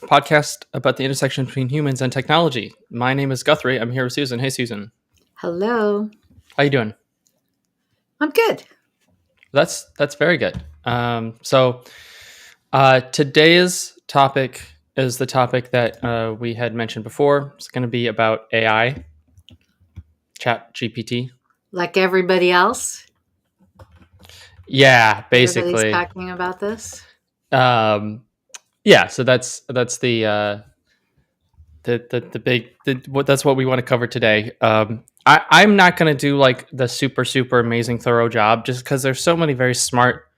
podcast about the intersection between humans and technology. My name is Guthrie. I'm here with Susan. Hey, Susan. Hello. How you doing? I'm good. That's very good. Today's topic is the topic that we had mentioned before. It's going to be about AI, ChatGPT. Like everybody else, Yeah, everybody's basically. talking about this. Yeah. So that's the big that's what we want to cover today. I'm not going to do like the super amazing thorough job just because there's so many very smart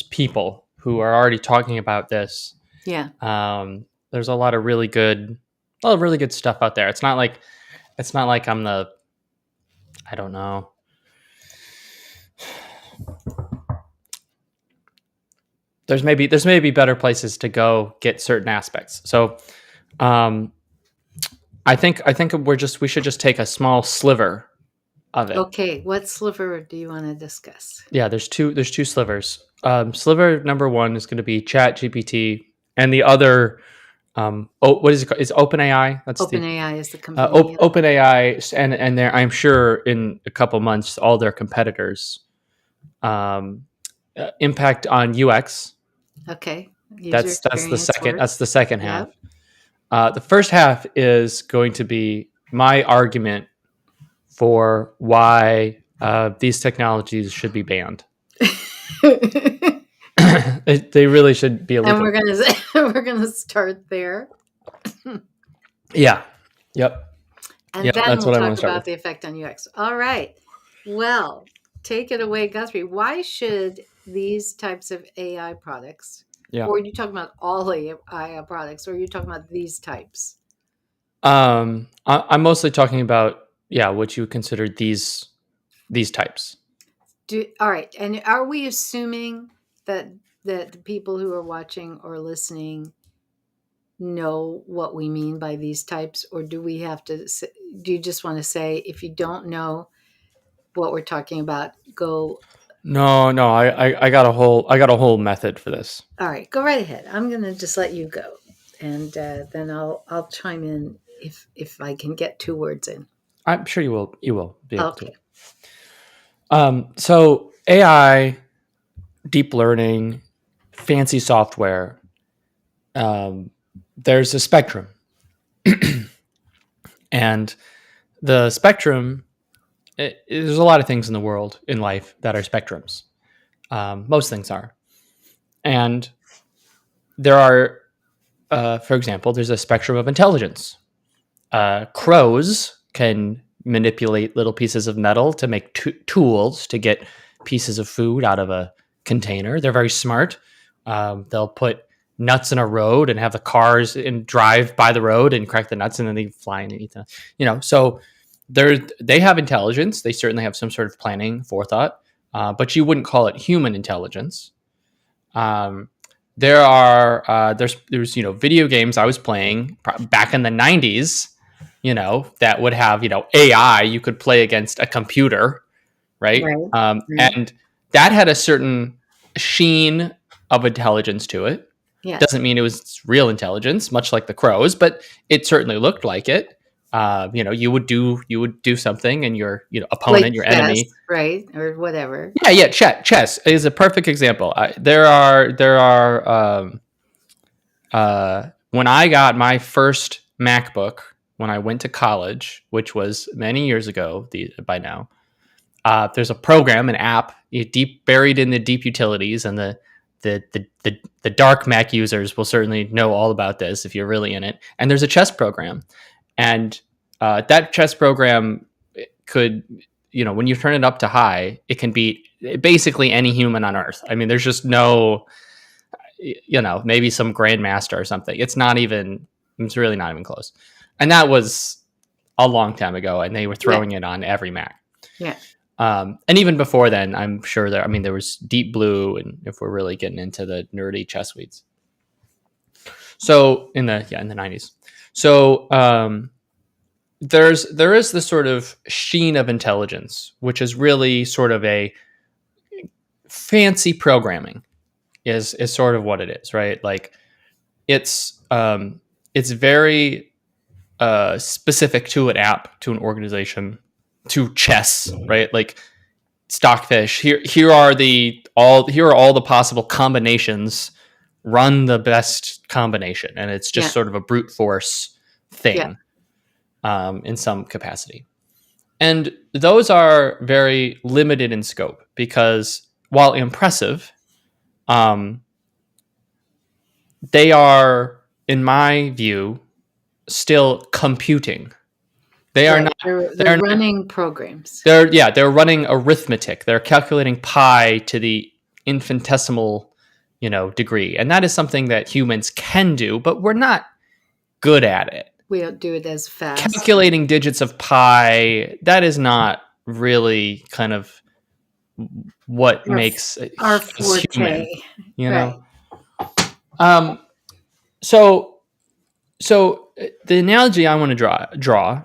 people who are already talking about this. Yeah. There's a lot of really good stuff out there. It's not like I'm the I don't know. There's maybe better places to go get certain aspects. So um, I think we should just take a small sliver of it. Okay. What sliver do you want to discuss? Yeah, there's two slivers. Sliver number one is going to be Chat GPT, and the other, what is it called? Is OpenAI? That's the OpenAI is the company. OpenAI, and there, I'm sure in a couple months, all their competitors, um, impact on UX. Okay. User That's the experience second. work. That's the second half. Yep. The first half is going to be my argument for why these technologies should be banned. They really should be illegal. And we're gonna start there, Yeah. Yep. and Yep. then That's we'll what I want to talk start about with. the effect on UX. All right. Well, take it away, Guthrie. Why should these types of AI products, Yeah. or are you talking about all AI products, or are you talking about these types? I'm mostly talking about what you would consider these types. All right. And are we assuming that the people who are watching or listening know what we mean by these types, or do we have to? Do you just want to say if you don't know what we're talking about, go? No, I got a whole method for this. All right, go right ahead. I'm going to just let you go, and then I'll chime in if I can get 2 words in. I'm sure you will be able Okay. to. So AI, deep learning, fancy software. There's a spectrum, and the spectrum. There's a lot of things in the world in life that are spectrums. Most things are, and there are, for example, there's a spectrum of intelligence. Crows can manipulate little pieces of metal to make tools to get pieces of food out of a container. They're very smart. They'll put nuts in a road and have the cars and drive by the road and crack the nuts, and then they fly and eat them. So they have intelligence. They certainly have some sort of planning, forethought, but you wouldn't call it human intelligence. There's video games I was playing back in the 90s, that would have, AI you could play against a computer, right? Right. And that had a certain sheen of intelligence to it. Yes. Doesn't mean it was real intelligence, much like the crows, but it certainly looked like it. You would do something, and your opponent, Like your chess, enemy, right, or whatever. yeah. Chess is a perfect example. There are when I got my first MacBook when I went to college, which was many years ago. By now, there's a program, an app, deep buried in the deep utilities, and the dark Mac users will certainly know all about this if you're really in it. And there's a chess program, and that chess program could, when you turn it up to high, it can beat basically any human on Earth. I mean, there's just no, maybe some grandmaster or something. It's really not even close. And that was a long time ago, and they were throwing it on every Mac. Yeah. And even before then, I'm sure there was Deep Blue, and if we're really getting into the nerdy chess weeds. So in the 90s. So there is this sort of sheen of intelligence, which is really sort of a fancy programming is sort of what it is, right? Like it's very specific to an app, to an organization, to chess, right? Like stockfish. Here are all the possible combinations. Run the best combination, and it's just Yeah. sort of a brute force Yeah. thing in some capacity. And those are very limited in scope because while impressive, um, they are, in my view, still computing. They are Right. not. They're They're not. running programs. They're running arithmetic. They're calculating pi to the infinitesimal, degree, and that is something that humans can do, but we're not good at it. We don't do it as fast. Calculating digits of pi, that is not really kind of what Our, makes our us forte. human, you Right. know. Um, so the analogy I want to draw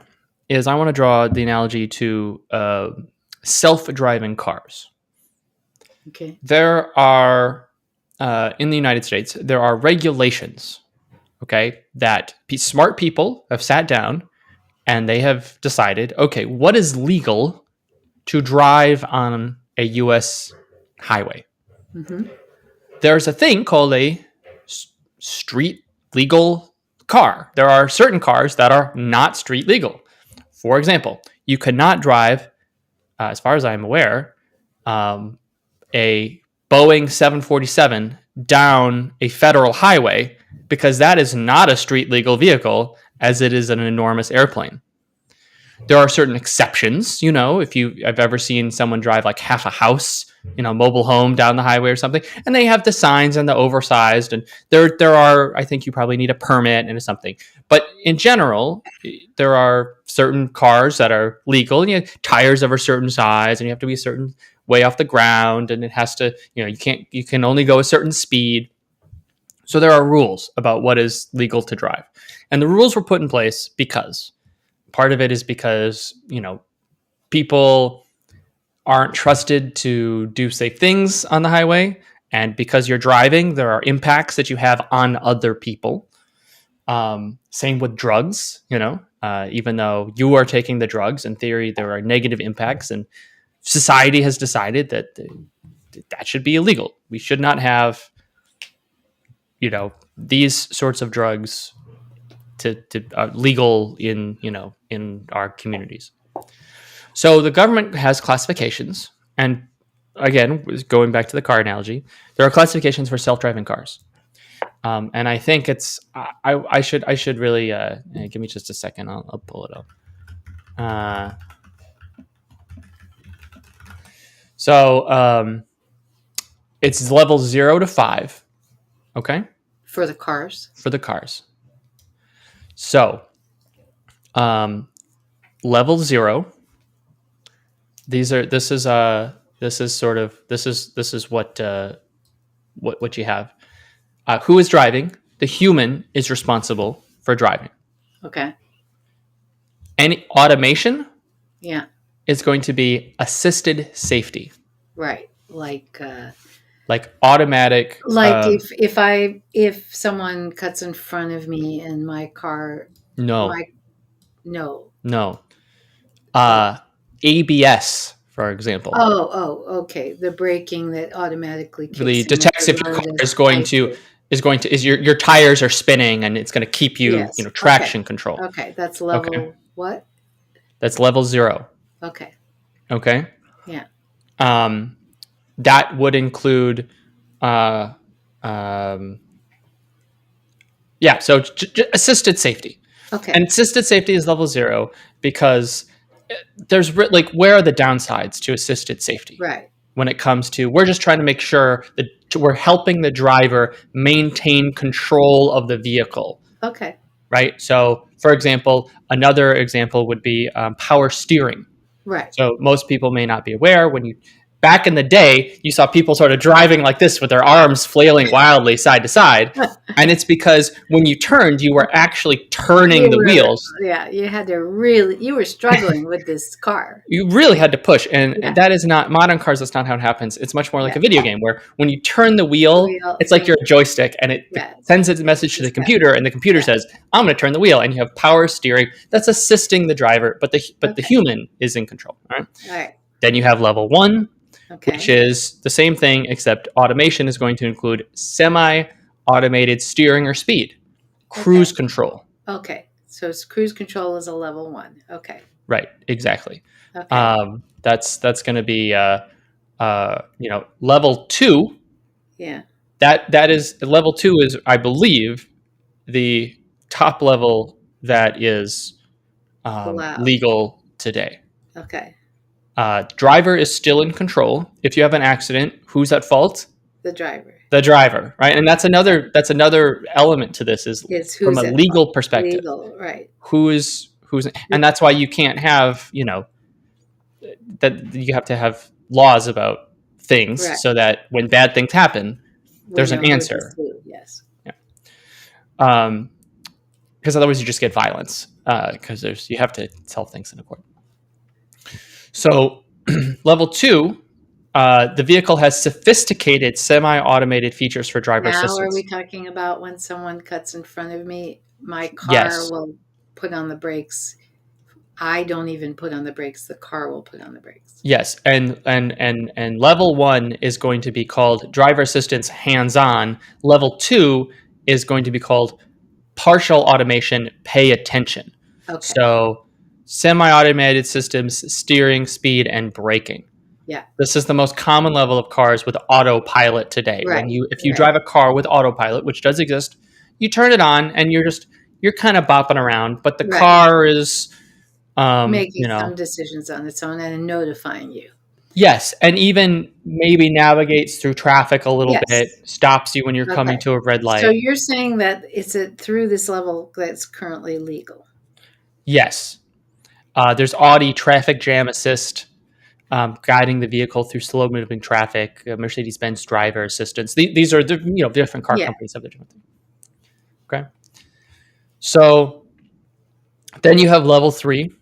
is I want to draw the analogy to self-driving cars. Okay. There are in the United States there are regulations, okay, that smart people have sat down and they have decided, okay, what is legal to drive on a U.S. highway? Mm-hmm. There's a thing called a street legal car. There are certain cars that are not street legal. For example, you cannot drive, as far as I'm aware, a Boeing 747 down a federal highway because that is not a street legal vehicle as it is an enormous airplane. There are certain exceptions, if I've ever seen someone drive like half a house, mobile home down the highway or something, and they have the signs and the oversized, and there are, I think you probably need a permit and something. But in general, there are certain cars that are legal, and you have tires of a certain size, and you have to be a certain way off the ground, and it has to, you can only go a certain speed. So there are rules about what is legal to drive. And the rules were put in place because part of it is because, people aren't trusted to do safe things on the highway. And because you're driving, there are impacts that you have on other people. Same with drugs, even though you are taking the drugs, in theory, there are negative impacts. And society has decided that that should be illegal. We should not have, these sorts of drugs to legal in our communities. So the government has classifications, and again, going back to the car analogy, there are classifications for self-driving cars, and I think it's I should really give me just a second. I'll pull it up. So it's level 0 to 5, okay, For the cars. for the cars. So level 0. This is what you have. Who is driving? The human is responsible for driving. Okay. Any automation Yeah. is going to be assisted safety, Right. like automatic. If someone cuts in front of me in my car, No, my no. no. ABS, for example, Okay. The braking that automatically really kicks in if detects the if your road car is icy. is going to is your tires are spinning, and it's going to keep you, Yes. Okay. traction control. Okay. That's Okay, level what? that's level 0. Okay. Okay. Yeah. That would include, uh, um, so assisted safety. Okay. And assisted safety is level 0 because there's like, where are the downsides to assisted safety? Right. When it comes to, we're just trying to make sure that we're helping the driver maintain control of the vehicle, Okay. right? So, for example, another example would be power steering. Right. So most people may not be aware, when you back in the day, you saw people sort of driving like this with their arms flailing wildly side to side. And it's because when you turned, you were actually turning You the were, wheels. yeah, you had to really, you were struggling with this car. You really had to push. And Yeah, that is not modern cars. That's not how it happens. It's much more like yeah. a video game where when you turn the wheel, Wheel it's like thing. you're a joystick and it Yeah, sends a message to the just got, computer and the computer yeah. says, I'm going to turn the wheel. And you have power steering that's assisting the driver, but the Okay. human is in control. All right. All right. Then you have level 1, which Okay. is the same thing, except automation is going to include semi-automated steering or speed, cruise Okay. control. Okay. So cruise control is a level 1. Okay. Right, exactly. Okay. That's going to be level 2. Yeah. That is level 2 is, I believe, the top level that is Allowed. legal today. Okay. Driver is still in control. If you have an accident, who's at fault? The driver The driver, right? And that's another element to this is is from who's a at fault. legal perspective. Legal, right? Who's and that's why you can't have, that you have to have laws about things Right. so that when bad things happen, We there's an know who to answer. sue. Yes. Yeah. Because otherwise you just get violence. Because you have to tell things in a court. So level 2, the vehicle has sophisticated semi-automated features for driver Now, are we assistance. talking about when someone cuts in front of me, my car Yes. will put on the brakes? I don't even put on the brakes. The car will put on the brakes. Yes, and level 1 is going to be called driver assistance hands-on. Level 2 is going to be called partial automation pay attention. Okay. So semi-automated systems, steering, speed, and braking. Yeah. This is the most common level of cars with autopilot today. Right. If you Right. drive a car with autopilot, which does exist, you turn it on and you're kind of bopping around, but the Right. car is Making some decisions on its own and notifying you. yes, and even maybe navigates through traffic a little Yes. bit, stops you when you're coming Okay. to a red light. So you're saying that it's through this level that's currently legal. Yes. There's Audi traffic jam assist, guiding the vehicle through slow moving traffic. Mercedes-Benz driver assistance. These are different car Yeah. companies have the different things. Okay. So then you have level 3,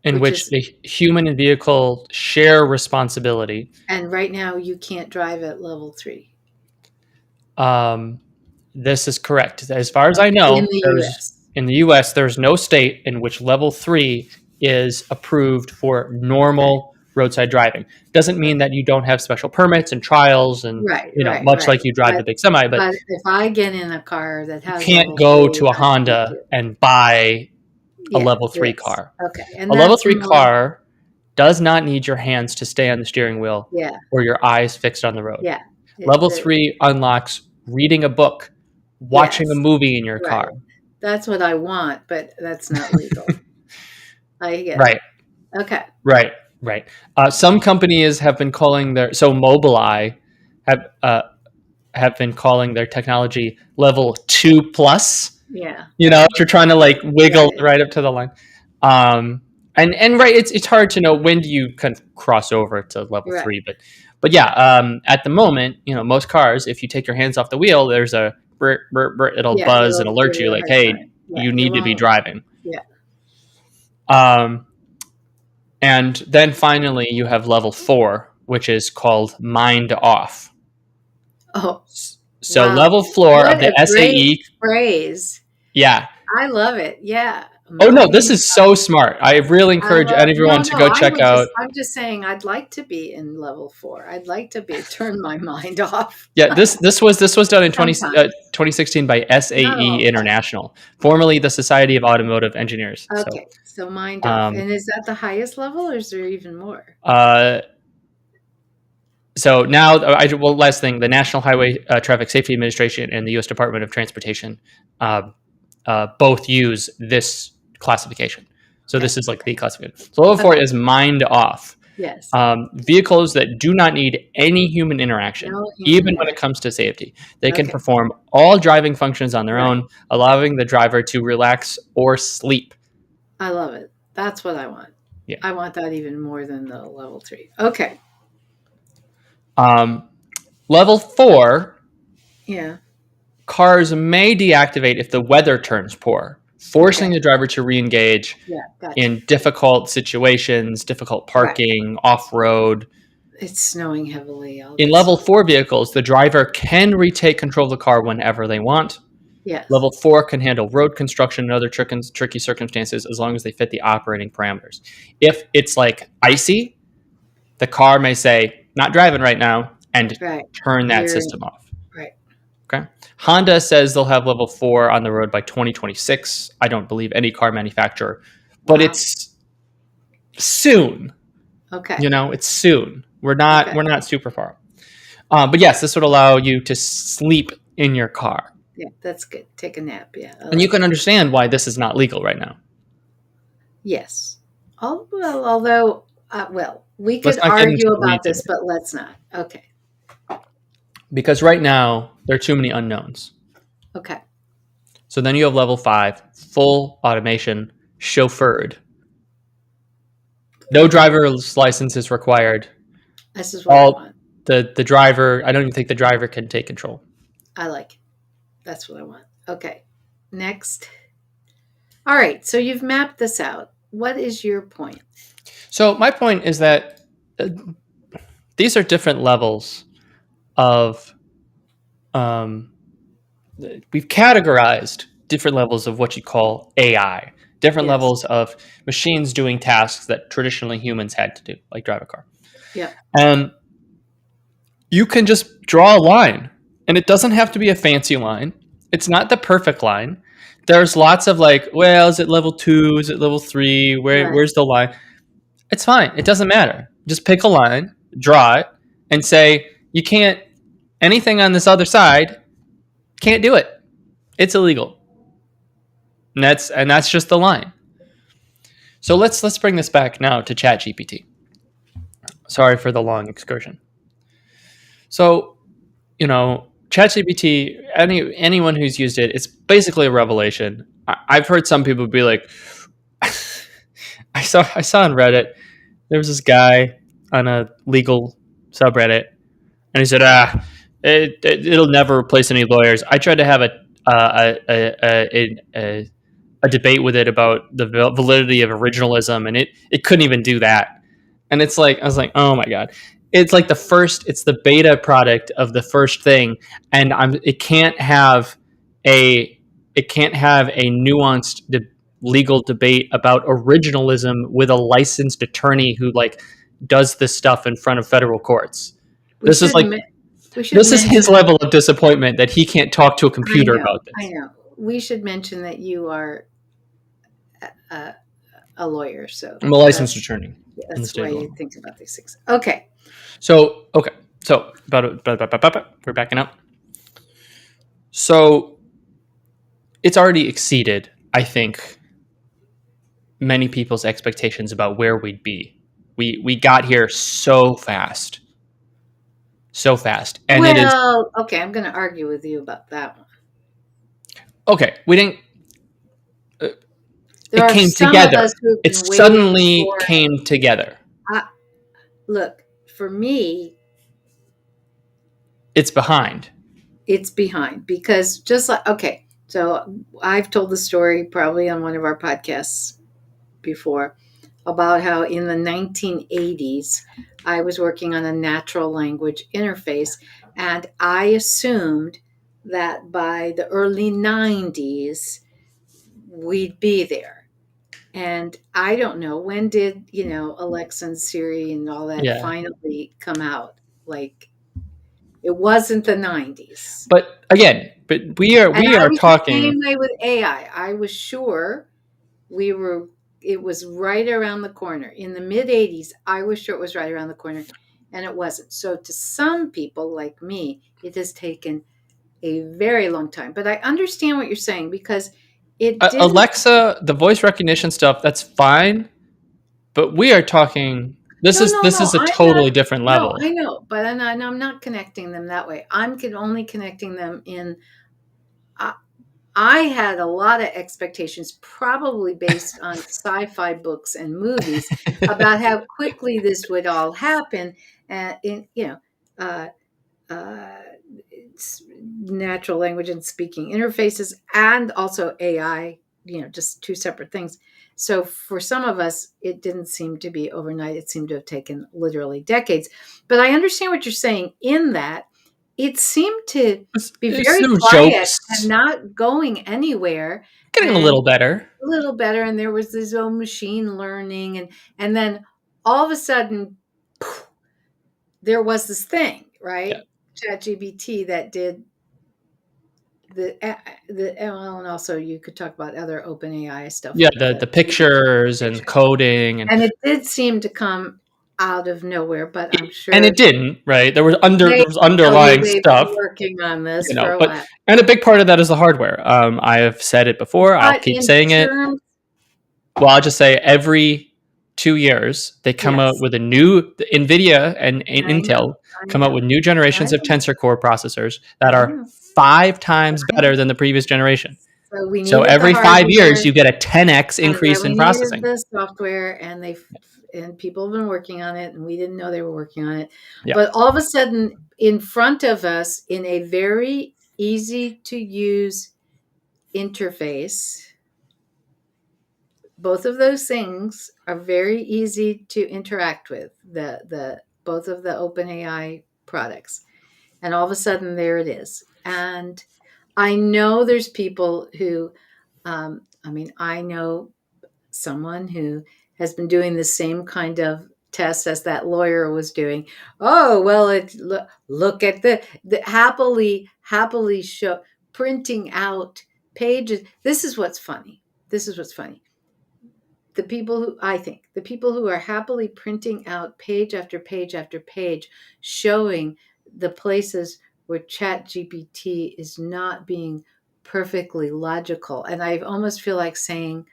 in which the human and vehicle share responsibility. And right now you can't drive at level 3. This is correct. As far as I know, In the US. in the US, there's no state in which level 3 is approved for normal roadside driving. Doesn't mean that you don't have special permits and trials and Right. much like you drive the big semi, but if I get in a car that has you can't level go 3, to a Honda and buy a level 3 yes. car. Okay. And A level that's 3 more, car does not need your hands to stay on the steering wheel yeah. or your eyes fixed on the road. Yeah. Level 3 unlocks reading a book, watching a Yes. movie in your car. Right. That's what I want, but that's not legal. I get Right. it. Okay. Right. Some companies have been calling Mobileye have been calling their technology level 2 plus. Yeah. If you're trying to like wiggle Right. right up to the line. And right, it's hard to know when do you kind of cross over to level Right. 3, but yeah, at the moment, most cars, if you take your hands off the wheel, there's a it'll buzz and alert you like, hey, you need to be driving. Yeah. And then finally you have level 4, which is called mind off. Oh, so wow. level 4 What of the a SAE great phrase. Yeah. I love it. Yeah. Oh no, this is so smart. I really encourage everyone to go check out. I'm just saying I'd like to be in level 4. I'd like to turn my mind off. Yeah, this was done in 2016 by SAE International, formerly the Society of Automotive Engineers. Okay, so mind off. And is that the highest level, or is there even more? So now, last thing, the National Highway Traffic Safety Administration and the U.S. Department of Transportation both use this classification. So this is like the classification. So level 4 is mind off. Yes. Vehicles that do not need any human interaction, even when it comes to safety. They can perform all driving functions on their own, allowing the driver to relax or sleep. I love it. That's what I want. Yeah. I want that even more than the level 3. Okay. Um, Level 4, Yeah. cars may deactivate if the weather turns poor, forcing Okay. the driver to re-engage Yeah. Gotcha. in difficult situations, difficult Right. parking, off-road. It's snowing heavily. All In that level stuff. 4 vehicles, the driver can retake control of the car whenever they want. Yes. Level 4 can handle road construction and other tricky circumstances as long as they fit the operating parameters. If it's like icy, the car may say, not driving right now, and Right. turn that You're system off. right. Okay. Honda says they'll have level 4 on the road by 2026. I don't believe any car manufacturer, but Wow. it's soon. Okay. You know, it's soon. We're not Okay. we're not super far. But yes, this would allow you to sleep in your car. Yeah, that's good. Take a nap. Yeah, I And you like can that. understand why this is not legal right now. Yes. Well, although, well, we Let's could not get into argue the about weeds of this, it. but let's not. Okay. Because right now, there are too many unknowns. Okay. So then you have level 5, full automation, chauffeured. No driver's license is required. This is what I All want. the driver, I don't even think the driver can take control. I like it. That's what I want. Okay. Next. All right. So you've mapped this out. What is your point? So my point is that uh, these are different levels of um, we've categorized different levels of what you call AI, different Yes. levels of machines doing tasks that traditionally humans had to do, like drive a car. Yeah. And you can just draw a line, and it doesn't have to be a fancy line. It's not the perfect line. There's lots of like, well, is it level 2? Is it level 3? Right. Where's the line? It's fine. It doesn't matter. Just pick a line, draw it, and say, you can't, anything on this other side, can't do it. It's illegal. And that's just the line. So let's bring this back now to ChatGPT. Sorry for the long excursion. So, ChatGPT, anyone who's used it, it's basically a revelation. I've heard some people be like, I saw on Reddit, there was this guy on a legal subreddit, and he said, it'll never replace any lawyers. I tried to have a debate with it about the validity of originalism, and it couldn't even do that. And it's like, I was like, oh my god, it's like it's the beta product of the first thing, and it can't have a nuanced legal debate about originalism with a licensed attorney who like does this stuff in front of federal courts. We This is should like we should this is his mention. level of disappointment that he can't talk to a I computer know. about I this. know. We should mention that you are a, a lawyer, so I'm a licensed attorney in the that's state why of you Illinois. think about these things. Okay. So okay, so we're backing up. So it's already exceeded, I think, many people's expectations about where we'd be. We got here so fast, and it is Well, okay. I'm going to argue with you about that one. okay. We didn't. There It are came some of us together. who've It been waiting suddenly for it. came together. I, look, for me, It's behind. it's behind because just like, okay, so I've told the story probably on one of our podcasts before about how in the 1980s, I was working on a natural language interface, and I assumed that by the early 90s, we'd be there. And I don't know, when did, Alexa and Siri and all that Yeah, finally come out? Like, it wasn't the 90s. but again, we are And we I are was the talking. same way with AI. I was sure we were, it was right around the corner. In the mid 80s, I was sure it was right around the corner, and it wasn't. So to some people like me, it has taken a very long time. But I understand what you're saying because it didn't. Alexa, the voice recognition stuff, that's fine, but we are talking. This No, is no, this no. is a I'm not. totally different No, level. I know, but I'm not connecting them that way. Only connecting them in. I, I had a lot of expectations, probably based on sci-fi books and movies, about how quickly this would all happen. And uh, uh, natural language and speaking interfaces, and also AI, just two separate things. So for some of us, it didn't seem to be overnight. It seemed to have taken literally decades. But I understand what you're saying in that it seemed to be There's very some quiet and jokes not going anywhere, getting a and little better. a little better. And there was this old machine learning, and then all of a sudden, poof, there was this thing, Yeah. right? ChatGPT that did well, and also you could talk about other open AI stuff Yeah, like the the pictures and pictures. coding And it did seem to come out of nowhere, but I'm and sure it didn't, right? they There was tell you underlying they've been stuff, working on this for a but while. and a big part of that is the hardware. I have said it before, I'll But keep in saying it. terms, Well, I'll just say every 2 years they come out yes, with a new Nvidia and I know, Intel I come out know, with new I generations of know, Tensor Core processors that I are know, 5 times I know. better than the previous generation. So we So needed the every 5 years hardware, you get a 10x and then increase we in needed processing. the software, and people have been working on it, and we didn't know they were working on it. Yeah. But all of a sudden, in front of us, in a very easy to use interface, both of those things are very easy to interact with. The both of the OpenAI products, and all of a sudden, there it is. And I know there's people who, I mean, I know someone who has been doing the same kind of test as that lawyer was doing. Oh, well, look at the happily show printing out pages. This is what's funny. This is what's funny. The people who are happily printing out page after page after page, showing the places where Chat GPT is not being perfectly logical. And I almost feel like saying,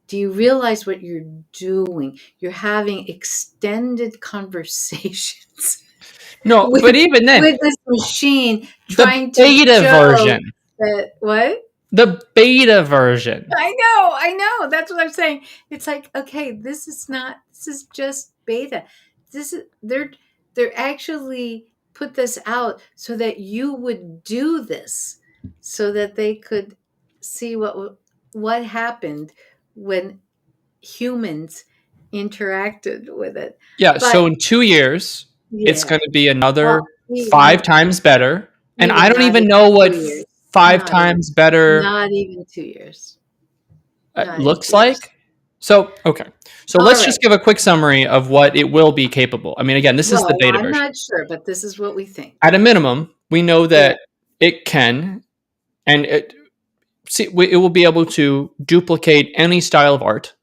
do you realize what you're doing? You're having extended conversations No, with but even then, this machine the trying to beta show version, that what? the beta version. I know. That's what I'm saying. It's like, okay, this is just beta. This is they're actually put this out so that you would do this, so that they could see what happened when humans interacted with it. Yeah, But so in 2 years, it's yeah, going to be another well, 5 times better. And I even don't not even even know what 2 years, five not even times better not even 2 years, not even looks 2 years. like. So, okay. So All let's right. just give a quick summary of what it will be capable. I mean, again, this is the Well, beta I'm version. not sure, but this is what we think. At a minimum, we know Yeah. that it can, and it will be able to duplicate any style of art.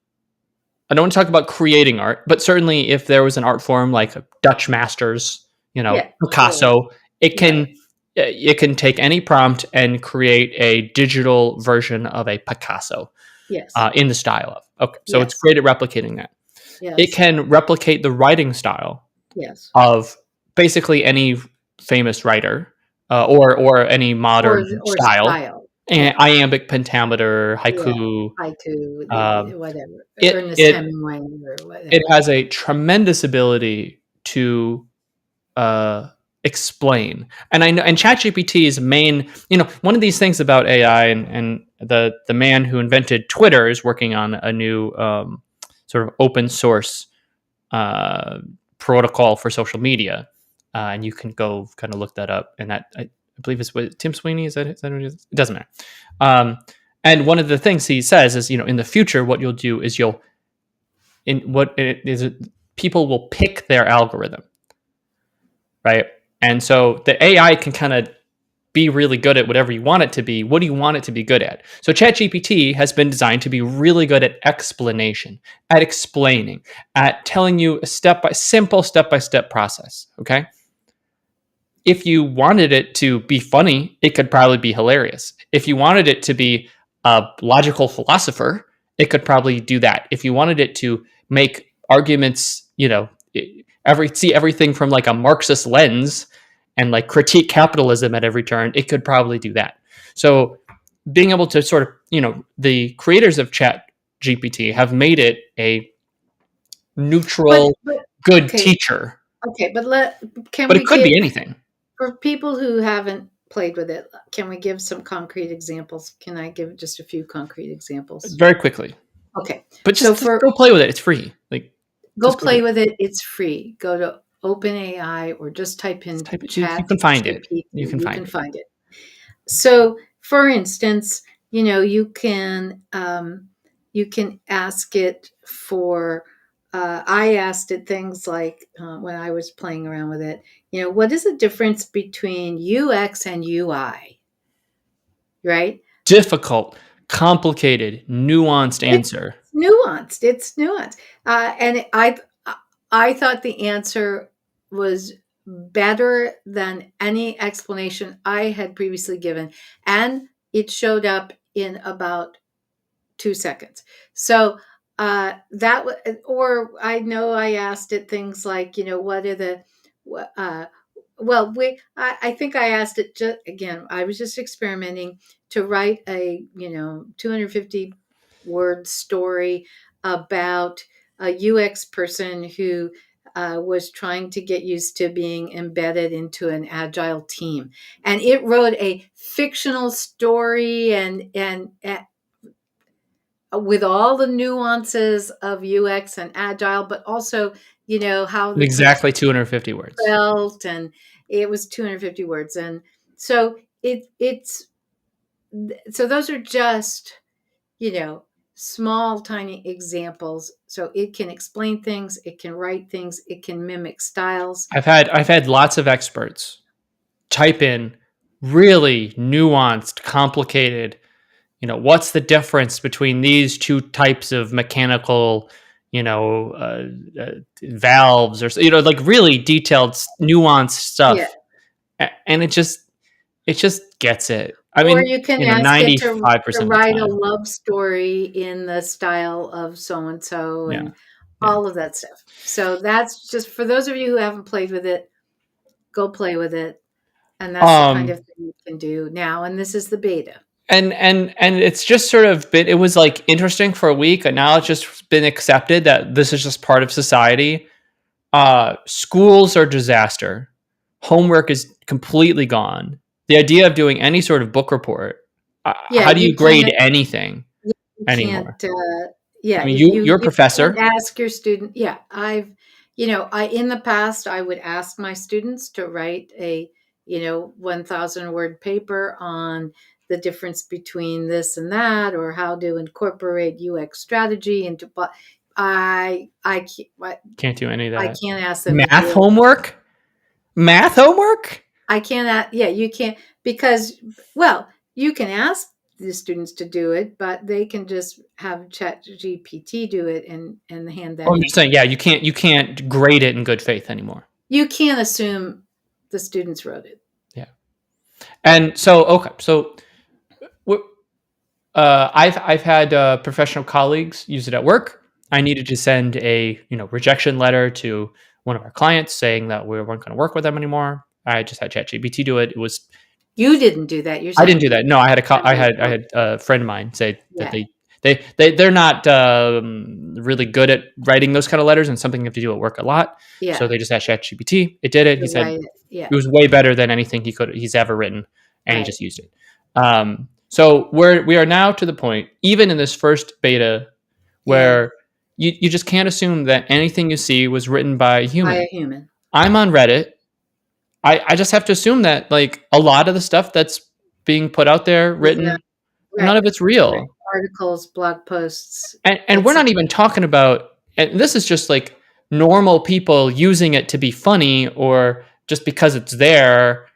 I don't want to talk about creating art, but certainly if there was an art form like Dutch masters, Yeah. Sure. Picasso, it can Right. it can take any prompt and create a digital version of a Picasso Yes. in the style of. Okay, so it's Yes. great at replicating that. It Yes. can replicate the writing style Yes. of basically any famous writer or any modern Or style, style. and Yeah. iambic pentameter, Yeah. haiku. Haiku, Um, whatever. it Ernest it Hemingway or it whatever. has a tremendous ability to uh, explain. And I know, and ChatGPT's main, one of these things about AI, and the man who invented Twitter is working on a new sort of open source uh, protocol for social media, and you can go kind of look that up. And that I believe is what Tim Sweeney is that what it is? It doesn't matter. Um, and one of the things he says is, in the future, what you'll do is people will pick their algorithm, right? And so the AI can kind of be really good at whatever you want it to be. What do you want it to be good at? So ChatGPT has been designed to be really good at explanation, at explaining, at telling you a simple step by step process. Okay. If you wanted it to be funny, it could probably be hilarious. If you wanted it to be a logical philosopher, it could probably do that. If you wanted it to make arguments, see everything from like a Marxist lens and like critique capitalism at every turn, it could probably do that. So being able to sort of, the creators of Chat GPT have made it a But neutral, but good okay, teacher. Okay, but can But we it could be give, anything. for people who haven't played with it, can we give some concrete examples? Can I give just a few concrete examples? Very quickly. Okay. But So just for go play with it. It's free. Like, go just go do play it. with it, it's free. Go to OpenAI or just type Just in type it. You Chat can find it. GPT. You can You find can it. find it. So, for instance, you can ask it for. I asked it things like when I was playing around with it. What is the difference between UX and UI? Right? Difficult, complicated, nuanced It's answer. nuanced. It's nuanced, and I thought the answer was better than any explanation I had previously given, and it showed up in about 2 seconds. So that or I know I asked it things like, what are the, well, I think I asked it just again. I was just experimenting to write a 250 word story about a UX person who was trying to get used to being embedded into an agile team, and it wrote a fictional story and with all the nuances of UX and agile, but also, how In the team exactly 250 words. felt, and it was 250 words. And so it's so those are just, you know, small, tiny examples. So it can explain things, it can write things, it can mimic styles. I've had lots of experts type in really nuanced, complicated, what's the difference between these two types of mechanical, you know, uh, valves, or like really detailed, nuanced Yeah. stuff, and it just gets it. I Or mean, you can ask it to 95% of the write a time. love story in the style of so and so Yeah, and yeah. all of that stuff. So that's just for those of you who haven't played with it, go play with it. And that's the kind of Um, thing you can do now. And this is the beta. and it's just sort of been, it was like interesting for a week, and now it's just been accepted that this is just part of society. Schools are disaster. Homework is completely gone. The idea of doing any sort of book report, Yeah, how do you you grade can't. anything You can't. anymore? I Yeah, mean, you you're a you can't professor. ask your student. Yeah, I in the past I would ask my students to write a 1,000 word paper on the difference between this and that, or how to incorporate UX strategy into. But Can't do any of I that. can't ask them to Math do it. homework. Math homework. I can't. Yeah, you can't because, well, you can ask the students to do it, but they can just have ChatGPT do it and hand Oh, that I'm in. just saying. Yeah, you can't grade it in good faith anymore. You can't assume the students wrote it. Yeah. And so, okay, so I've had professional colleagues use it at work. I needed to send a rejection letter to one of our clients saying that we weren't going to work with them anymore. I just had ChatGPT do it. It was You didn't do that. You're I didn't saying do that. No, I had a co- somebody I else. had a friend of mine say that Yeah, they're not really good at writing those kind of letters, and something you have to do at work a lot. So yeah, they just asked ChatGPT. It did it. He to said write it. Yeah, it was way better than anything he's ever written, and he right. just used it. So we are now to the point, even in this first beta, Yeah, where you just can't assume that anything you see was written by a by a human. human. I'm on Reddit. I just have to assume that like a lot of the stuff that's being put out there, Is that written, none right? of it's Right. real. Articles, blog posts. And we're It's not even talking about, and this is just like normal people using it to be funny or just because it's there,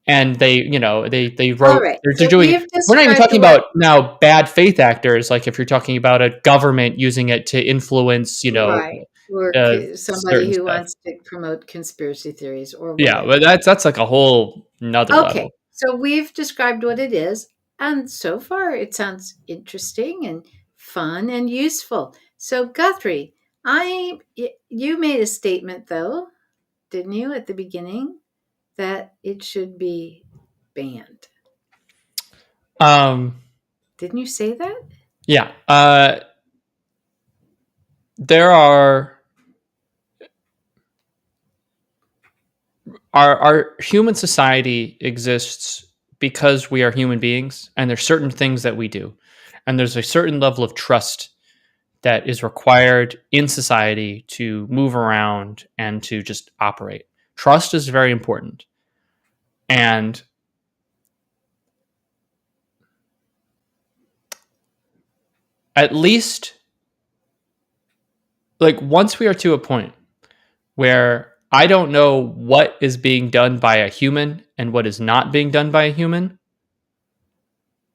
and they all wrote, right. they're So doing. we've We're not even described talking what. about now bad faith actors, like if you're talking about a government using it to influence Right. Or somebody certain who stuff. wants to promote conspiracy theories or Yeah, whatever. but that's like a whole another Okay. level. So we've described what it is. And so far, it sounds interesting and fun and useful. So, Guthrie, you made a statement, though, didn't you, at the beginning, that it should be banned? um Didn't you say that? yeah, there are our human society exists because we are human beings, and there's certain things that we do, and there's a certain level of trust that is required in society to move around and to just operate. Trust is very important. And at least, like, once we are to a point where I don't know what is being done by a human and what is not being done by a human,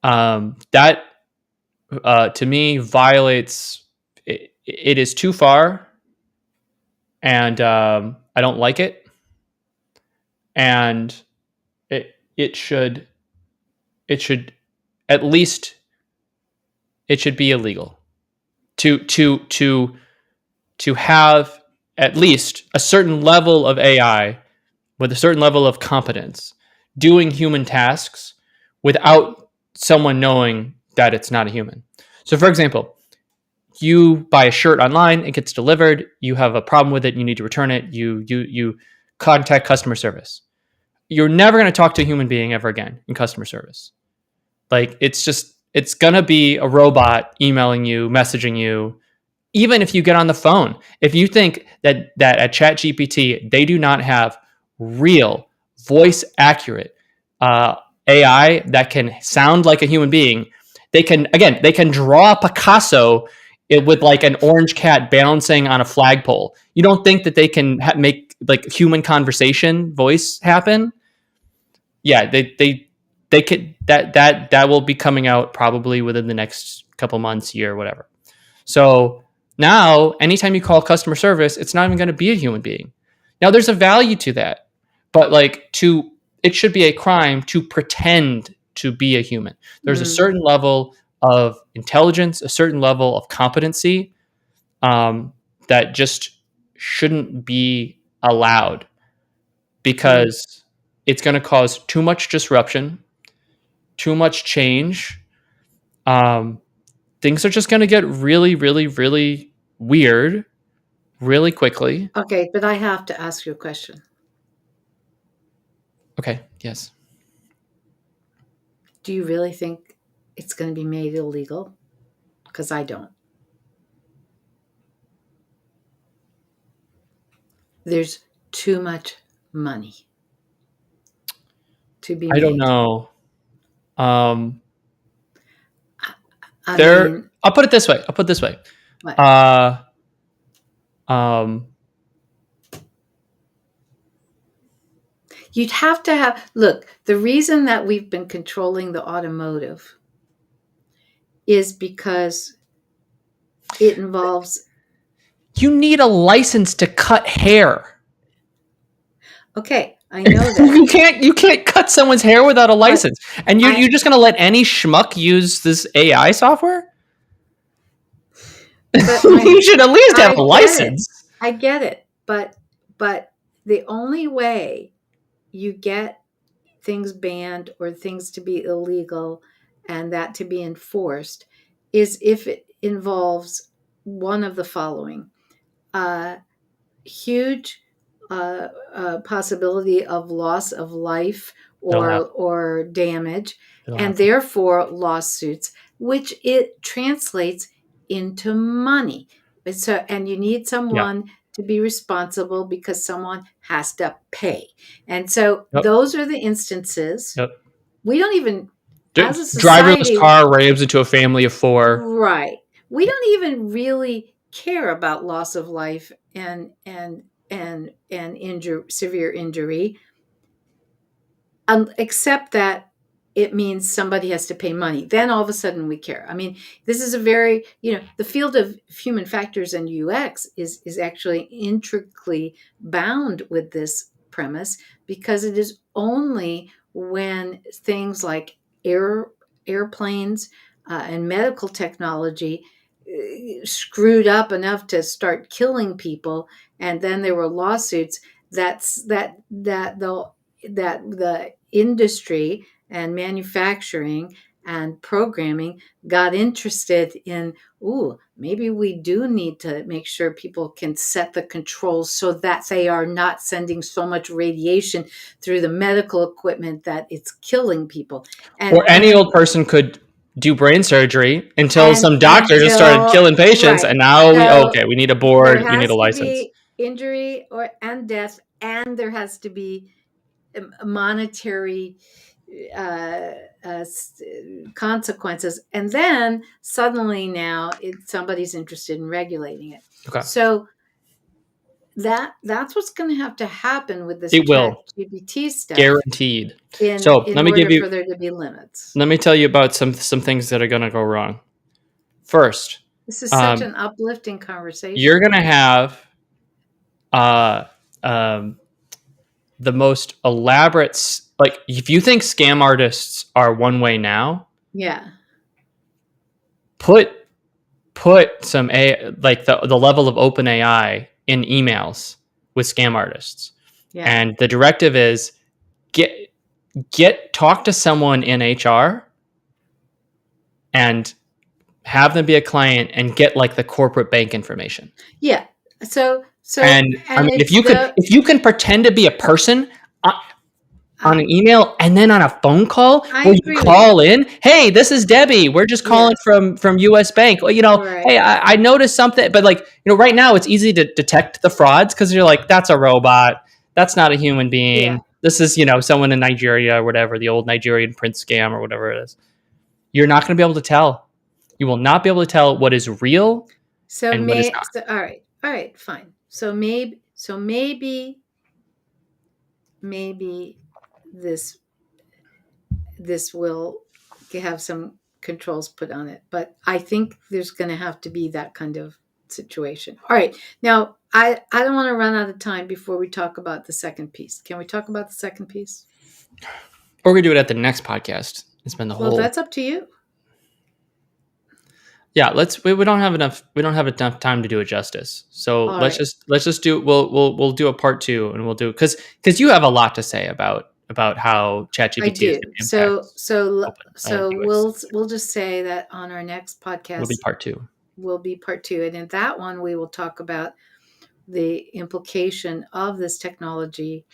that to me violates it is too far, and I don't like it, and it should it should at least it should be illegal to have at least a certain level of AI with a certain level of competence doing human tasks without someone knowing that it's not a human. So, for example, you buy a shirt online, it gets delivered, you have a problem with it, you need to return it, you contact customer service. You're never going to talk to a human being ever again in customer service. Like, it's going to be a robot emailing you, messaging you. Even if you get on the phone, if you think that at ChatGPT they do not have real voice accurate AI that can sound like a human being, they can draw a Picasso with like an orange cat balancing on a flagpole. You don't think that they can make like human conversation voice happen? Yeah, they could that will be coming out probably within the next couple months, year, whatever. So now, anytime you call customer service, it's not even going to be a human being. Now, there's a value to that, but it should be a crime to pretend to be a human. There's a Mm. certain level of intelligence, a certain level of competency that just shouldn't be allowed Mm. because it's going to cause too much disruption, too much change. Um, Things are just going to get really, really, really weird really quickly. Okay, but I have to ask you a question. Okay. Yes. Do you really think it's going to be made illegal? Because I don't. There's too much money to be I don't made. know. Um, I there. mean, I'll put it this way. I'll put it this way. what? Uh, um, You'd have to have, look, the reason that we've been controlling the automotive is because it involves, you need a license to cut hair. okay, I know that, You can't cut someone's hair without a but license. And I, you're just gonna let any schmuck use this AI software? but You should at least have I a get it. license. I get it. But the only way you get things banned or things to be illegal and that to be enforced is if it involves one of the following: uh, huge possibility of loss of life It'll happen. or damage, It'll and happen. therefore lawsuits, which it translates into money. And you need Yeah. someone to be responsible because someone has to pay. And so Yep. those are the instances. Yep. We don't even, as a Driverless society, car rams into a family of four. right. We don't even really care about loss of life and severe injury, except that it means somebody has to pay money. Then all of a sudden we care. I mean, this is a very, the field of human factors and UX is actually intricately bound with this premise, because it is only when things like airplanes and medical technology screwed up enough to start killing people, and then there were lawsuits, that the industry and manufacturing and programming got interested in, ooh, maybe we do need to make sure people can set the controls so that they are not sending so much radiation through the medical equipment that it's killing people. Or And any and old person could do brain surgery until and some doctor just started until, killing patients, right. and now So we need a there board, we need a has to license. be injury or and death, and there has to be monetary uh, uh, consequences, and then suddenly now somebody's interested in regulating it. Okay, So that's what's going to happen with this it chat will, gpt stuff, guaranteed. in So in order for there to be limits. let me tell you about some things that are going to go wrong. First, This is such um, an uplifting you're conversation. going to have uh, um, the most elaborate, like if you think scam artists are one way now, Yeah, put put some like the level of open AI in emails with scam artists. yeah, And the directive is get talk to someone in HR and have them be a client and get like the corporate bank information. yeah. So And I and mean, it's the if you can pretend to be a person on I, an email and then on a phone call I where you agree with call you. in, hey, this is Debbie, we're just calling Yes, from US Bank. Well, right. hey, I noticed something, but like, right now it's easy to detect the frauds because you're like, that's a robot, that's not a human Yeah. being, this is someone in Nigeria or whatever, the old Nigerian prince scam or whatever it is. You're not going to be able to tell. You will not be able to tell what is real and what is not. All right, fine. So maybe this this will have some controls put on it, but I think there's going to have to be that kind of situation. All right, now I don't want to run out of time before we talk about the second piece. Can we talk about the second piece? Or we do it at the next podcast and spend the Well, whole. that's up to you. Yeah, we don't have enough time to do it justice. So All right. let's just do we'll do a part two, and we'll do because you have a lot to say about how I ChatGPT is do. going to impact UX. We'll just say that on our next It'll be podcast part two. will be part two, and in that one we will talk about the implication of this technology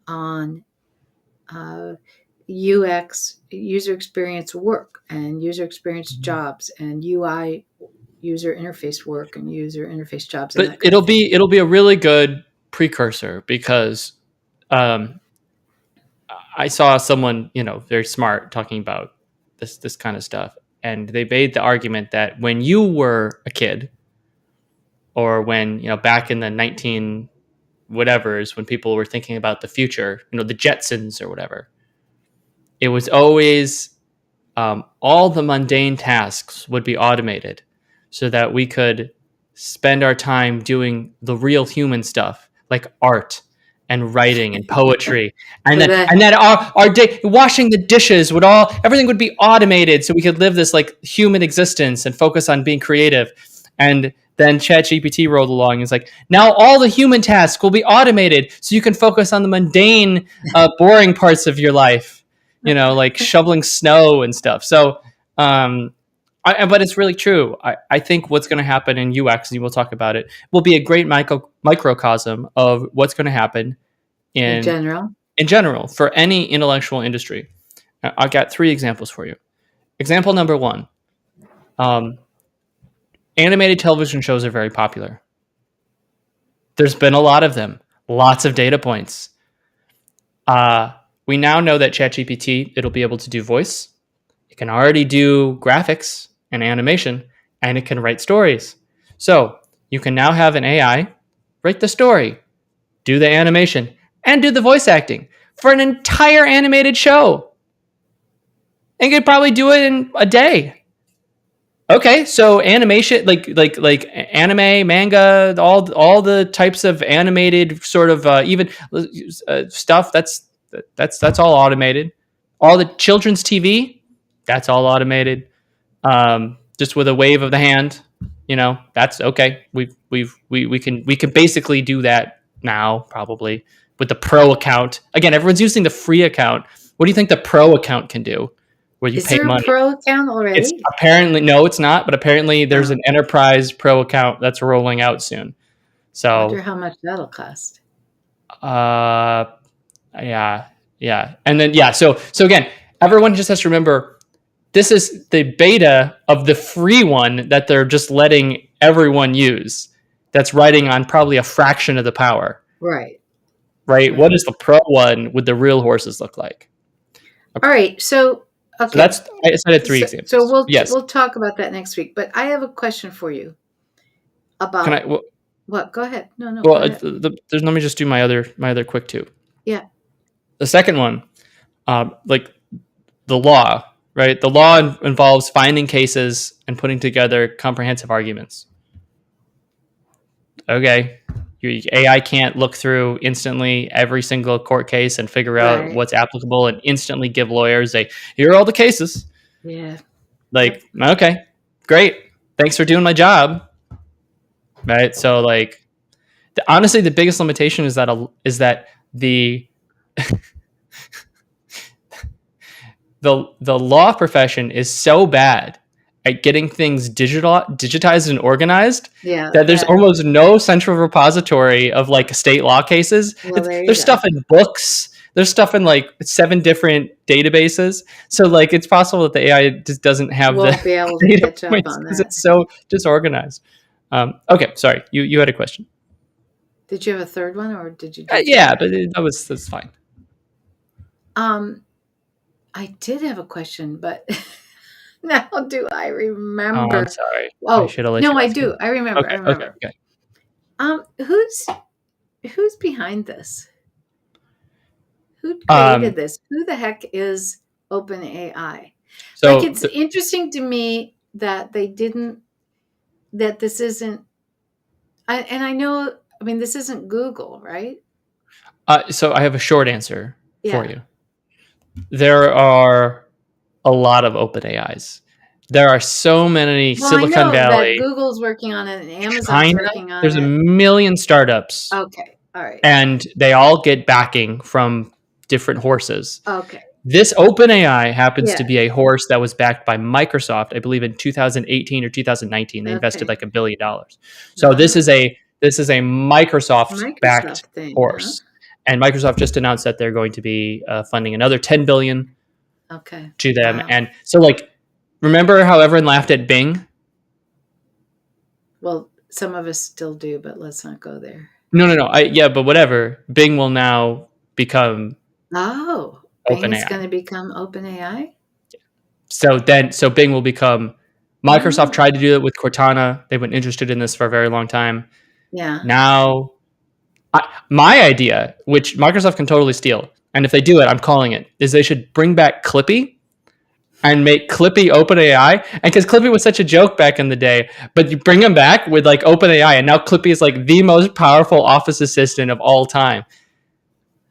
on uh, UX, user experience work, and user experience jobs, and UI, user interface work, and user interface jobs, and But that kind of thing. it'll be a really good precursor because um, I saw someone very smart talking about this kind of stuff, and they made the argument that when you were a kid, or when back in the 19 whatevers, when people were thinking about the future, the Jetsons or whatever, it was always all the mundane tasks would be automated so that we could spend our time doing the real human stuff like art and writing and poetry, and So that then our day washing the dishes would all everything would be automated so we could live this like human existence and focus on being creative. And then ChatGPT rolled along and it's like, now all the human tasks will be automated so you can focus on the mundane boring parts of your life, like shoveling snow and stuff. So, but it's really true. I think what's going to happen in UX, and we'll talk about it, will be a great microcosm of what's going to happen in in general, general for any intellectual industry. I've got three examples for you. Example number one: um, animated television shows are very popular. There's been a lot of them, lots of data points. We now know that ChatGPT, it'll be able to do voice. It can already do graphics and animation, and it can write stories. So you can now have an AI write the story, do the animation, and do the voice acting for an entire animated show. And you could probably do it in a day. Okay, so animation, like anime, manga, all the types of animated sort of even stuff. That's all automated. All the children's TV, that's all automated. Just with a wave of the hand, that's okay. We can basically do that now probably with the pro account. Again, everyone's using the free account. What do you think the pro account can do where you Is pay there a money. pro account It's already? apparently, no, it's not, but apparently there's Oh, an enterprise pro account that's rolling out soon. wonder So, how much that'll cost. uh, yeah, yeah, and then yeah, so again, everyone just has to remember this is the beta of the free one that they're just letting everyone use. That's riding on probably a fraction of the power, Right. right? What Right. does the pro one with the real horses look like? All right. So, So okay. that's I cited three So examples. Yes. we'll talk about that next week. But I have a question for you Can about I? Well, what? Go ahead. No, no, go well ahead. let me just do my other quick two. Yeah. The second one, like the law, right? The law involves finding cases and putting together comprehensive arguments. Okay, AI can't look through instantly every single court case and figure out Right. what's applicable and instantly give lawyers a here are all the cases. Yeah. Yep. Like, okay, great, thanks for doing my job, right? So like, honestly, the biggest limitation is that the law profession is so bad at getting things digitized and organized Yeah. that there's almost no central repository of like state law cases. Well, there you There's go. stuff in books. There's stuff in like 7 different databases. So like it's possible that the AI just doesn't have the Won't be able to data catch up points on because that. it's so disorganized. Okay, sorry. You had a question. Did you have a third one, or did you do two? Yeah, but that's fine. Um, I did have a question, but now do I Oh, I'm remember? sorry. I Oh should have let no, you I ask me. do. I remember. I Okay, okay, remember. okay. Who's behind this? Who Um, created this? Who the heck is OpenAI? Like, so it's interesting to me that they didn't, that this isn't, and I know, I mean, this isn't Google, right? so I have a short answer for Yeah. you. There are a lot of open AIs. There are so many Well, I Silicon know that Valley, Google's working on it and Amazon's China. working on There's a it. million startups, Okay. All right. and they all get backing from different horses. Okay. This OpenAI happens Yeah. to be a horse that was backed by Microsoft, I believe, in 2018 or 2019. They invested Okay. like $1 billion. So Ah, this is a Microsoft backed Microsoft thing, huh? horse, and Microsoft just announced that they're going to be funding another 10 billion Okay. to them. Wow. And so, like, remember how everyone laughed at Bing? Well, some of us still do, but let's not go there. No. Yeah, but whatever. Bing will now become Oh, Bing is going OpenAI. to become OpenAI? So Bing will become. Microsoft Oh, tried to do it with Cortana. They've been interested in this for a very long time. yeah. Now, my idea, which Microsoft can totally steal, and if they do it, I'm calling it, is they should bring back Clippy and make Clippy OpenAI. And because Clippy was such a joke back in the day, but you bring him back with like OpenAI, and now Clippy is like the most powerful office assistant of all time,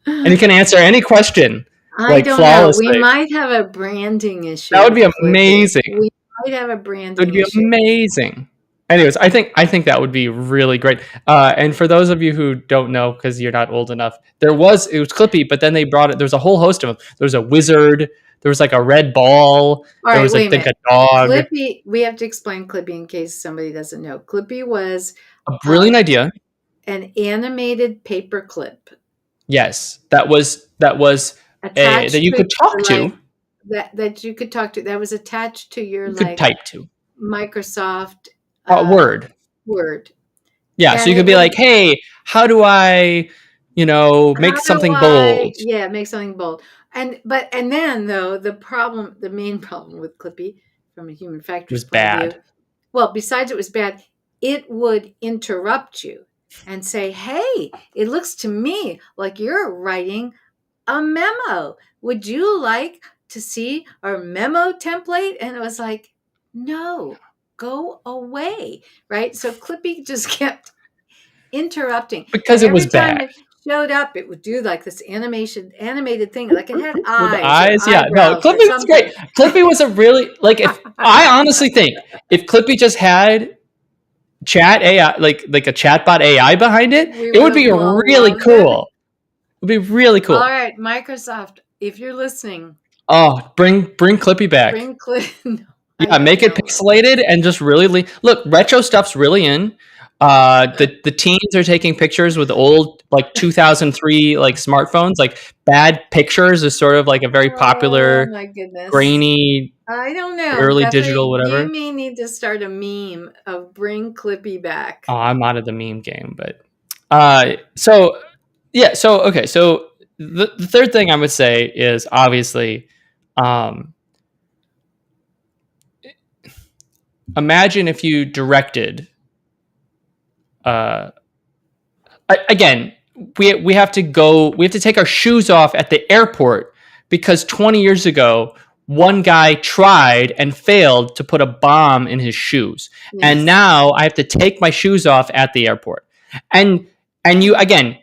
and he can answer any question I like don't know. We flawlessly. might have a branding issue That would be with Clippy. amazing. We might have a It would branding be issue. amazing. Anyways, I think that would be really great. And for those of you who don't know, because you're not old enough, it was Clippy, but then they brought it. There was a whole host of them. There was a wizard. There was like a red ball. All There right, was, I wait a think, a minute. dog. Clippy, we have to explain Clippy in case somebody doesn't know. Clippy was A uh, brilliant idea. an animated paperclip Yes, that was that attached you to could talk your, like, to, that you could talk to. That was attached to your, you could like, type to. Microsoft uh, Word. Word. Yeah, so And you it could be would, like, hey, how do I, how make do something I, bold? yeah, make something bold. And then though, the main problem with Clippy from a human It factors was point of view, bad. well, besides it was bad, it would interrupt you and say, "Hey, it looks to me like you're writing a memo. Would you like to see our memo template?" And it was like, "No, go away." Right? So Clippy just kept interrupting. Because And it was every time bad. it showed up, it would do like this animated thing. Like it had With eyes or eyes. Yeah, no, eyebrows or Clippy was great. something. Clippy was a really like if I honestly think if Clippy just had chat AI like a chatbot AI behind it, We it would would be have all really loved it. cool. It would be really All cool. right, Microsoft, if you're listening, Oh, bring Clippy back. Bring Clip. No, I Yeah, don't make it know. pixelated and just really look. Retro stuff's really in. The teens are taking pictures with old like 2003 like smartphones. Like bad pictures is sort of like a very Oh popular my goodness. grainy I don't know. early digital Guthrie, you whatever. may need to start a meme of bring Clippy Oh, back. I'm out of the meme game, but so yeah, so okay, so the third thing I would say is obviously, um, imagine if you directed, uh, again, we have to go, we have to take our shoes off at the airport because 20 years ago, one guy tried and failed to put a bomb in his shoes, and Yes. now I have to take my shoes off at the airport, and you again,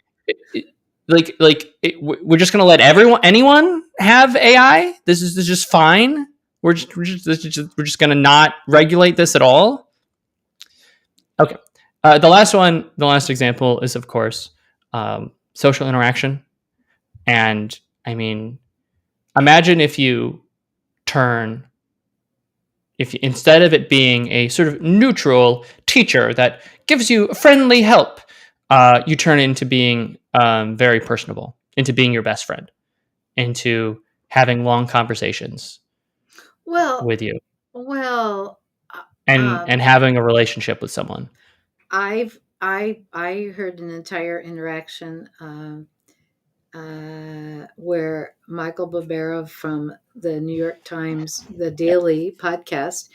we're just gonna let anyone have AI. This is just fine. We're just gonna not regulate this at all. Okay. The last example is, of course, social interaction. And I mean, imagine if you turn, if you, instead of it being a sort of neutral teacher that gives you friendly help, you turn into being very personable, into being your best friend, into having long conversations Well, with you, well, uh, and um, having a relationship with someone. I heard an entire interaction where Michael Barbera from the New York Times, the Yeah. Daily podcast,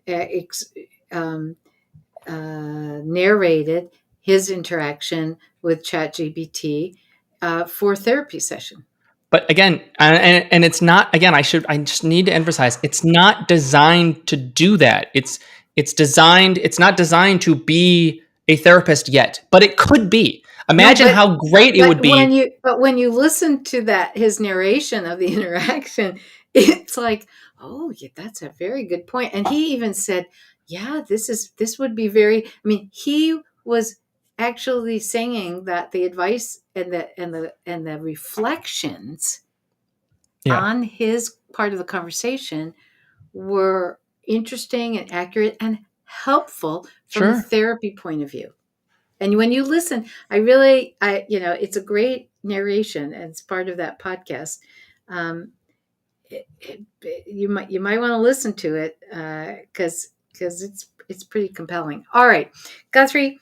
uh, ex, um, narrated his interaction with ChatGPT for a therapy session. But again, and it's not, again, I just need to emphasize, it's not designed to do that. It's not designed to be a therapist yet, but it could be. No, Imagine how great it would be. but when you listen to that his narration of the interaction, it's like, oh yeah, that's a very good point. And he even said, yeah, this would be very. I mean, he was actually saying that the advice and the reflections Yeah, on his part of the conversation were interesting and accurate and helpful from a sure. therapy point of view. And when you listen, it's a great narration, and it's part of that podcast. Um, you might want to listen to it because it's pretty compelling. All right, Guthrie,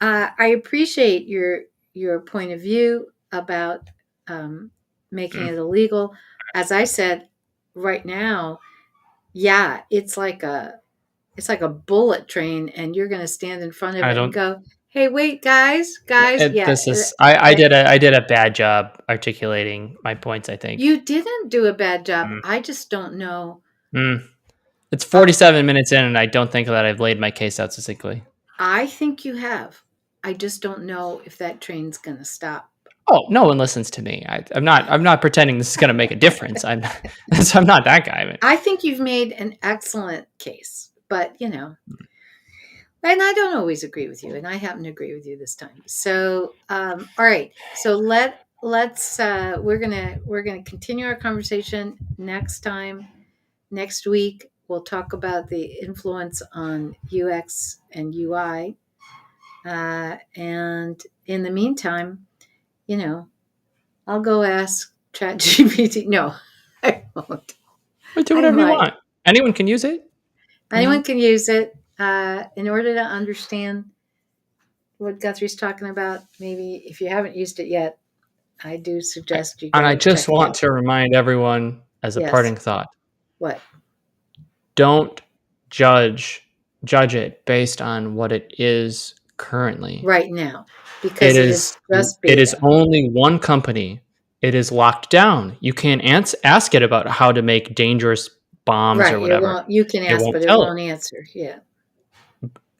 I appreciate your point of view about um, making Mm. it illegal. As I said, right now, yeah, it's like a bullet train, and you're going to stand in front of I it and don't. go, "Hey, wait, guys, yeah." This is. uh, I did a bad job articulating my points, I think. You didn't do a bad job. Mm. I just don't know. Mm. It's Uh, 47 minutes in, and I don't think that I've laid my case out succinctly. I think you have. I just don't know if that train's going to stop. Oh, no one listens to me. I'm not. I'm not pretending this is going to make a difference. I'm. I'm not that guy. I think you've made an excellent case, but and I don't always agree with you, and I happen to agree with you this time. So, all right. So let's we're gonna continue our conversation next time. Next week, we'll talk about the influence on UX and UI. And in the meantime, you know, I'll go ask ChatGPT. No, I won't. But do I whatever you might. want. Anyone can use it. You Anyone know. can use it in order to understand what Guthrie's talking about. Maybe if you haven't used it yet, I do suggest you And I go just check it want out. to remind everyone, as a Yes. parting thought, What? don't judge it based on what it is currently. Right now, because it is just It is beta. only one company. It is locked down. You can't ask it about how to make dangerous bombs or Right. It whatever. won't. You can It ask, won't but it tell it. won't answer. Yeah.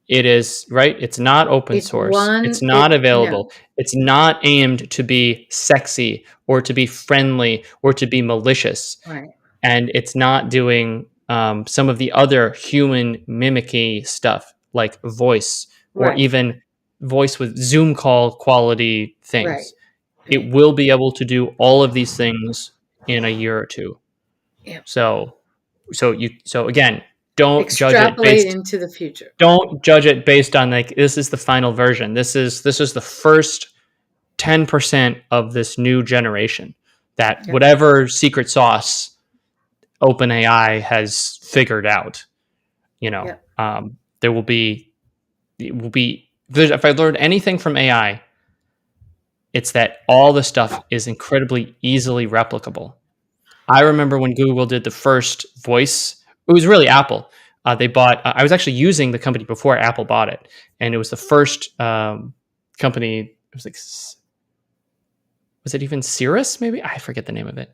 It is right. It's not open It's source. It's one. not It no. available. It's not aimed to be sexy or to be friendly or to be malicious. Right. And it's not doing some of the other human mimicky stuff like voice or Right. even voice with Zoom call quality Right. things. It Right. will be able to do all of these things in a year or two. Yeah. So again, don't judge it Extrapolate based into the future. don't judge it based on like this is the final version. This is the first 10% of this new generation. That Yep. whatever secret sauce OpenAI has figured out, Yep. there will be if I learned anything from AI, it's that all the stuff is incredibly easily replicable. I remember when Google did the first voice, it was really Apple. They bought, I was actually using the company before Apple bought it. And it was the first company, it was like, was it even Cirrus maybe? I forget the name of it.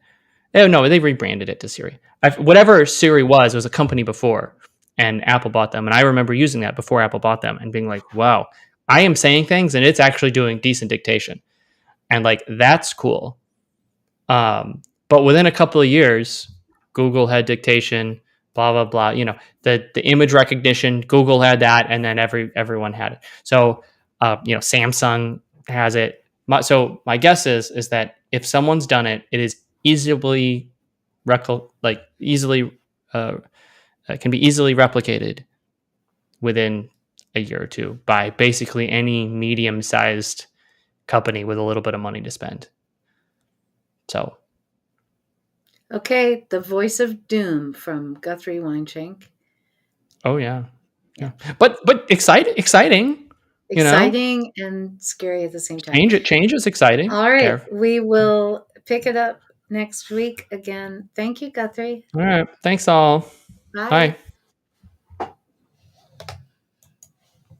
Oh, no, they rebranded it to Siri. Whatever Siri was, it was a company before, and Apple bought them. And I remember using that before Apple bought them and being like, wow, I am saying things and it's actually doing decent dictation. And like, that's cool. But within a couple of years, Google had dictation, blah blah blah. The image recognition, Google had that, and then everyone had it. So Samsung has it. So my guess is that if someone's done it, it is easily easily can be easily replicated within a year or two by basically any medium-sized company with a little bit of money to spend. So Okay, the voice of doom from Guthrie Weinschenk. oh yeah. Yeah. But exciting. Exciting and scary at the same time. Change is exciting. All right, Careful. we will pick it up next week again. Thank you, Guthrie. All right. Thanks all. Bye. Bye.